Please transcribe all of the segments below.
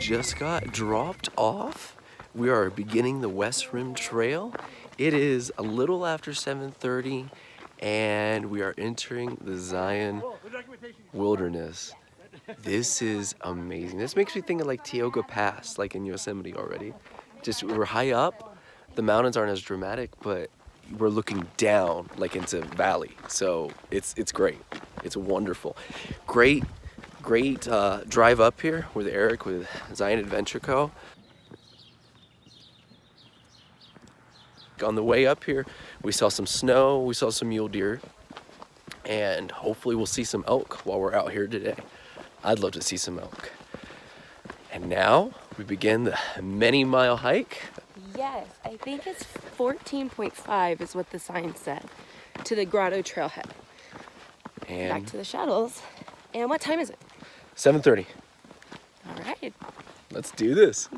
just got dropped off. We are beginning the West Rim Trail. It is a little after 7:30 and we are entering the Zion Wilderness. This is amazing. This makes me think of like Tioga Pass, like in Yosemite already. Just we're high up, the mountains aren't as dramatic, but we're looking down like into valley. So it's great. It's wonderful. Great drive up here with Eric with Zion Adventure Co. On the way up here, we saw some snow, we saw some mule deer, and hopefully we'll see some elk while we're out here today. I'd love to see some elk. And now we begin the many-mile hike. Yes, I think it's 14.5 is what the sign said, to the Grotto Trailhead. And back to the shuttles. And what time is it? 7:30. All right. Let's do this.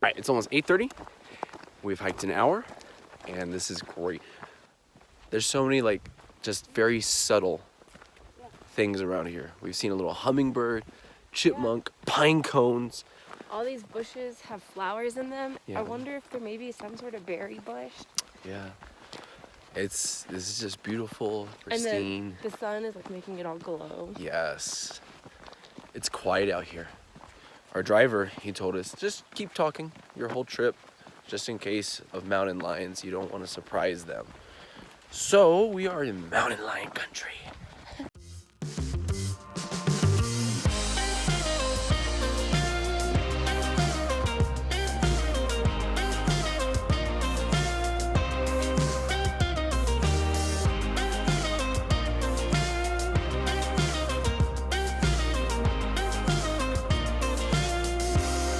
All right, it's almost 8:30. We've hiked an hour, and this is great. There's so many like just very subtle things around here. We've seen a little hummingbird, chipmunk, pine cones. All these bushes have flowers in them. Yeah. I wonder if there may be some sort of berry bush. Yeah. This is just beautiful, pristine. And the sun is like making it all glow. Yes. It's quiet out here. Our driver, he told us, just keep talking your whole trip, just in case of mountain lions. You don't want to surprise them. So we are in mountain lion country.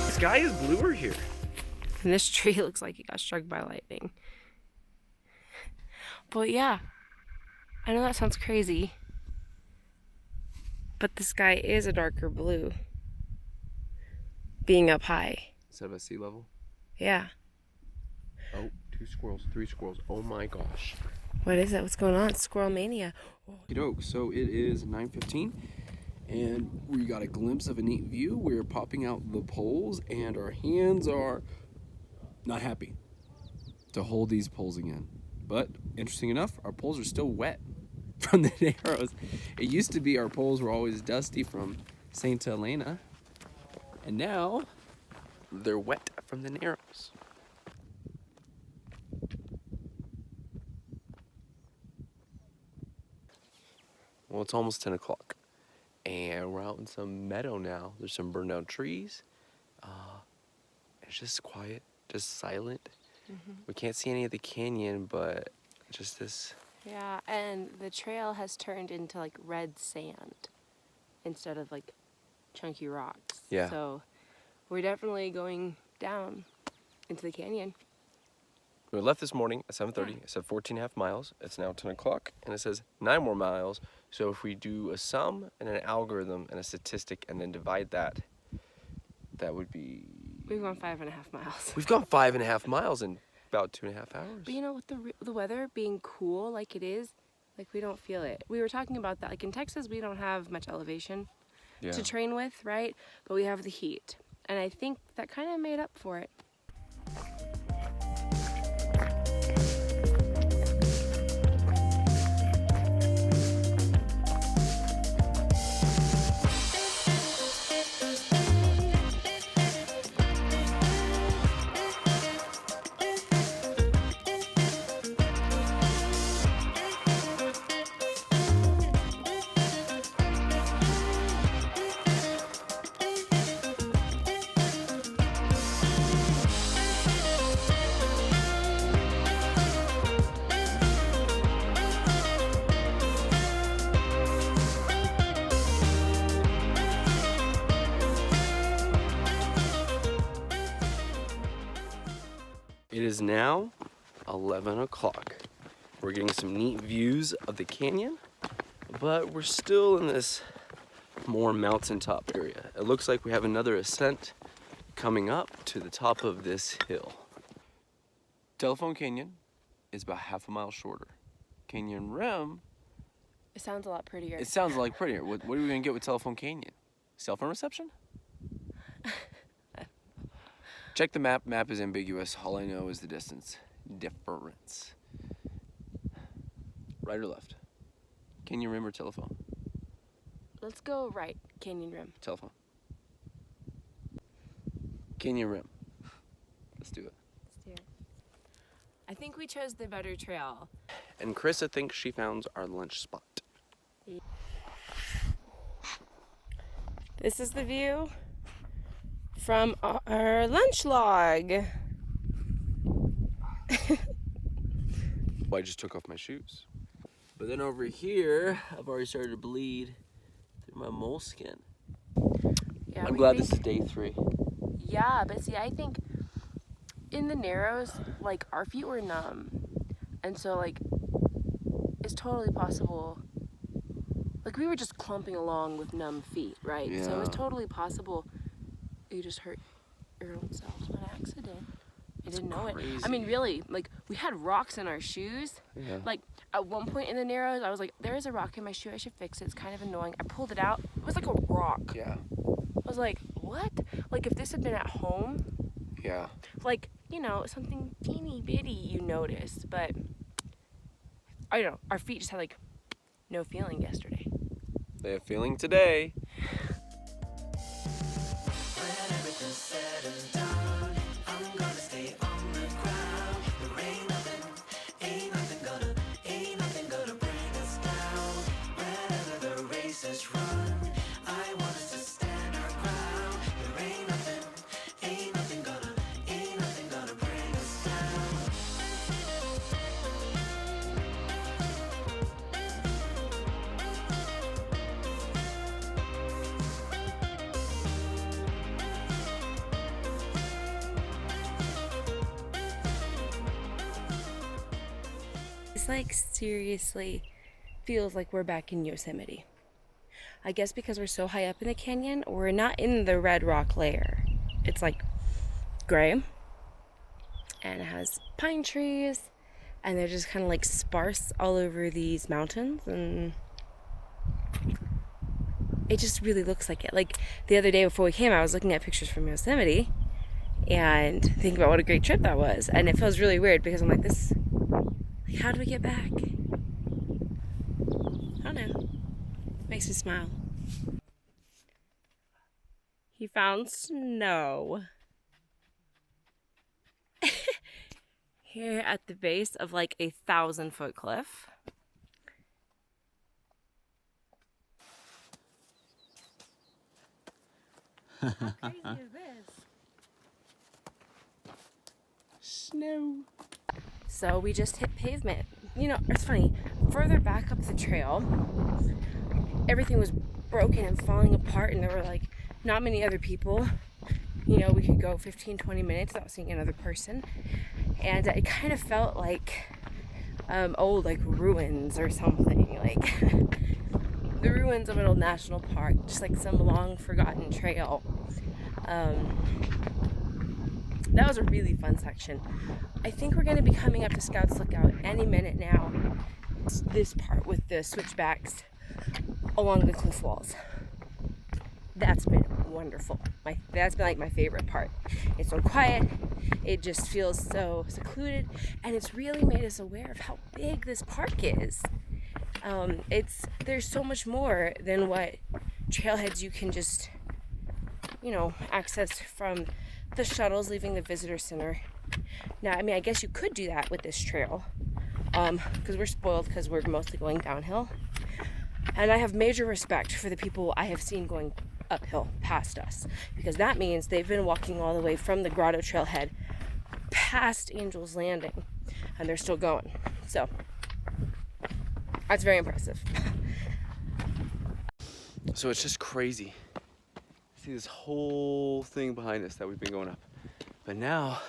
The sky is bluer here. And this tree looks like it got struck by lightning. But yeah, I know that sounds crazy, but the sky is a darker blue, being up high. Instead of at sea level? Yeah. Oh, 2 squirrels, 3 squirrels. Oh my gosh. What is it? What's going on? Squirrel mania. So it is 9:15 and we got a glimpse of a neat view. We're popping out the poles and our hands are not happy to hold these poles again. But interesting enough, our poles are still wet from the Narrows. It used to be our poles were always dusty from St. Helena, and now they're wet from the Narrows. Well, it's almost 10 o'clock, and we're out in some meadow now. There's some burned down trees. It's just quiet, just silent. Mm-hmm. We can't see any of the canyon, but just this. Yeah, and the trail has turned into like red sand instead of like chunky rocks. Yeah. So we're definitely going down into the canyon. We left this morning at 7:30. It said 14.5 miles. It's now 10 o'clock, and it says 9 more miles. So if we do a sum and an algorithm and a statistic and then divide that, that would be... We've gone 5.5 miles. We've gone 5.5 miles in about 2.5 hours. But you know, with the weather being cool like it is, like we don't feel it. We were talking about that. Like in Texas, we don't have much elevation to train with, right? But we have the heat. And I think that kind of made up for it. is now 11 o'clock. We're getting some neat views of the canyon, but we're still in this more mountaintop area. It looks like we have another ascent coming up to the top of this hill. Telephone Canyon is about half a mile shorter. Canyon Rim, It sounds a lot prettier. it sounds like prettier. What are we gonna get with Telephone Canyon? Cell phone reception? Check the map. Map is ambiguous. All I know is the distance difference. Right or left? Canyon Rim or telephone? Let's go right, Canyon Rim. Telephone. Canyon Rim. Let's do it. Let's do it. I think we chose the better trail. And Carissa thinks she found our lunch spot. This is the view from our lunch log. Well, I just took off my shoes. But then over here, I've already started to bleed through my moleskin. Yeah, I'm glad this is day 3. Yeah, but see, I think in the Narrows, like, our feet were numb. And so, like, it's totally possible. Like, we were just clumping along with numb feet, right? Yeah. So it was totally possible you just hurt your own self on accident. I didn't know it. I mean, really, like, we had rocks in our shoes. Yeah. Like, at one point in the Narrows, I was like, there is a rock in my shoe. I should fix it. It's kind of annoying. I pulled it out. It was like a rock. Yeah. I was like, what? Like, if this had been at home, Yeah. like, you know, something teeny bitty you noticed, but I don't know, our feet just had like no feeling yesterday. They have feeling today. It's like seriously feels like we're back in Yosemite. I guess because we're so high up in the canyon, we're not in the red rock layer. It's like gray and it has pine trees and they're just kind of like sparse all over these mountains, and it just really looks like it. Like the other day before we came, I was looking at pictures from Yosemite and thinking about what a great trip that was, and it feels really weird because I'm like, this, like, how do we get back? I don't know. Makes me smile. He found snow. Here at the base of like a 1,000-foot cliff. How crazy is this? Snow. So we just hit pavement. You know, it's funny. Further back up the trail, everything was broken and falling apart, and there were like not many other people. You know, we could go 15-20 minutes without seeing another person, and it kind of felt like old like ruins or something, like the ruins of an old national park, just like some long forgotten trail. That was a really fun section. I think we're going to be coming up to Scouts Lookout any minute now. This part with the switchbacks along the cliff walls. That's been wonderful. That's been like my favorite part. It's so quiet. It just feels so secluded, and it's really made us aware of how big this park is. There's so much more than what trailheads you can just, you know, access from the shuttles leaving the visitor center. Now, I mean, I guess you could do that with this trail, because we're spoiled because we're mostly going downhill. And I have major respect for the people I have seen going uphill past us, because that means they've been walking all the way from the Grotto Trailhead past Angel's Landing, and they're still going. So that's very impressive. So it's just crazy. See this whole thing behind us that we've been going up. But now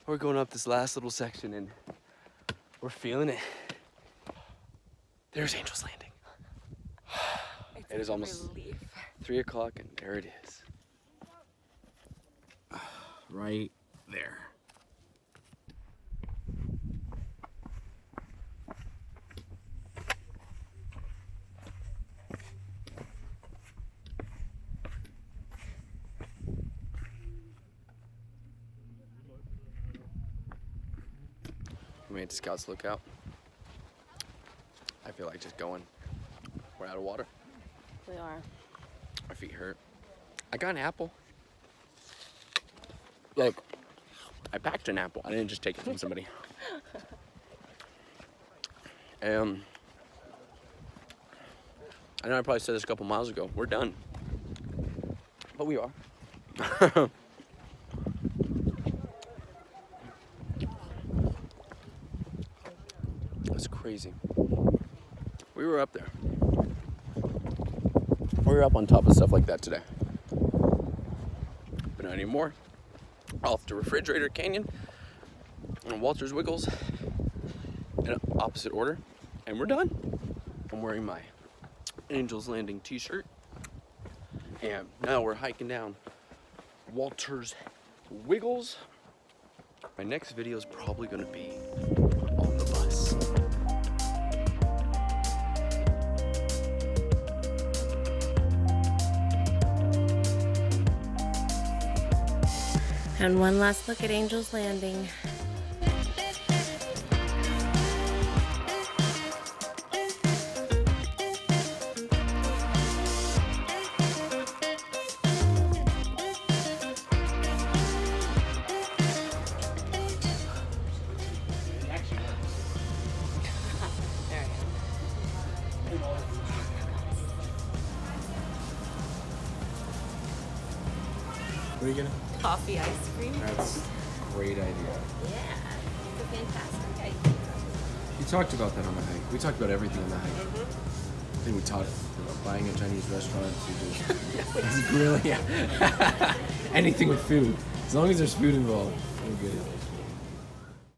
We're going up this last little section and we're feeling it. There's Angel's Landing. It is almost 3 o'clock and there it is. Right there. We made the Scouts Lookout. I feel like just going. We're out of water. We are. My feet hurt. I got an apple. Look, I packed an apple. I didn't just take it from somebody. I know I probably said this a couple miles ago. We're done. But we are. That's crazy. We were up there. We were up on top of stuff like that today. But not anymore. Off to Refrigerator Canyon and Walter's Wiggles in opposite order. And we're done. I'm wearing my Angel's Landing t-shirt. And now we're hiking down Walter's Wiggles. My next video is probably going to be on the bus. And one last look at Angel's Landing. What are you gonna? Coffee ice cream. That's a great idea. Yeah, it's a fantastic idea. You talked about that on the hike. We talked about everything on the hike. I think we talked about buying a Chinese restaurant to just grilling. Yeah. Anything with food. As long as there's food involved, we're good.